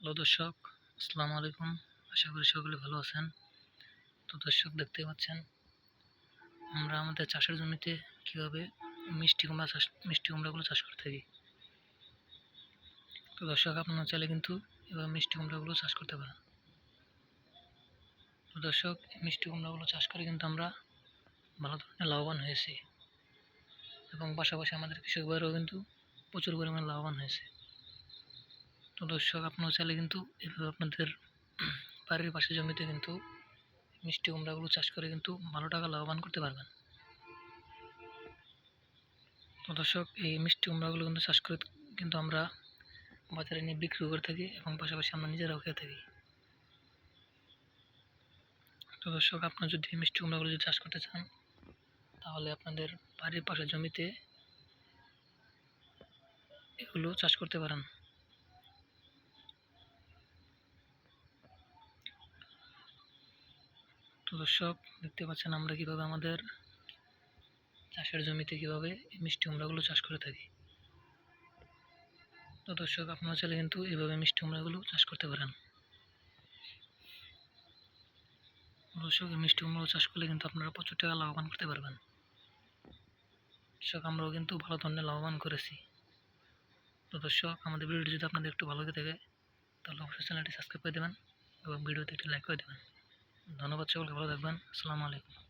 Hello দর্শক, আসসালামু আলাইকুম। আশা করি সকলে ভালো আছেন। তো দর্শক, দেখতে পাচ্ছেন আমরা আমাদের চাষের জমিতে কীভাবে মিষ্টি কুমড়াগুলো চাষ করে থাকি। তো দর্শক, আপনারা চাইলে কিন্তু এভাবে মিষ্টি কুমড়াগুলো চাষ করতে পারেন। তো দর্শক, এই মিষ্টি কুমড়াগুলো চাষ করে কিন্তু আমরা ভালো ধরনের লাভবান হয়েছি, এবং পাশাপাশি আমাদের কৃষক ভাইরাও কিন্তু প্রচুর পরিমাণে লাভবান হয়েছে। তো দর্শক, আপনারা চাইলে কিন্তু এভাবে আপনাদের বাড়ির পাশের জমিতে কিন্তু মিষ্টি কুমড়াগুলো চাষ করে কিন্তু ভালো টাকা লাভবান করতে পারবেন। তো দর্শক, এই মিষ্টি কুমড়াগুলো কিন্তু চাষ করে কিন্তু আমরা বাজারে নিয়ে বিক্রি করে থাকি, এবং পাশাপাশি আমরা নিজেরাও খেয়ে থাকি। তো দর্শক, আপনারা যদি মিষ্টি কুমড়াগুলো যদি চাষ করতে চান, তাহলে আপনাদের বাড়ির পাশের জমিতে এগুলো চাষ করতে পারেন। তো দর্শক, দেখতে পাচ্ছেন আমরা কীভাবে আমাদের চাষের জমিতে কীভাবে এই মিষ্টি কুমড়াগুলো চাষ করে থাকি। তো দর্শক, আপনারা চাইলে কিন্তু এভাবে মিষ্টি কুমড়াগুলো চাষ করতে পারেন। দর্শক, এই মিষ্টি কুমড়া চাষ করলে কিন্তু আপনারা প্রচুর টাকা লাভবান করতে পারবেন। দর্শক, আমরাও কিন্তু ভালো ধরনের লাভবান করেছি। তো দর্শক, আমাদের ভিডিওটি যদি আপনাদের একটু ভালো লেগে থাকে, তাহলে অবশ্যই চ্যানেলটি সাবস্ক্রাইব করে দেবেন এবং ভিডিওতে একটি লাইক করে দেবেন। ধন্যবাদ, সকলকে ভালো থাকবেন। আসসালামু আলাইকুম।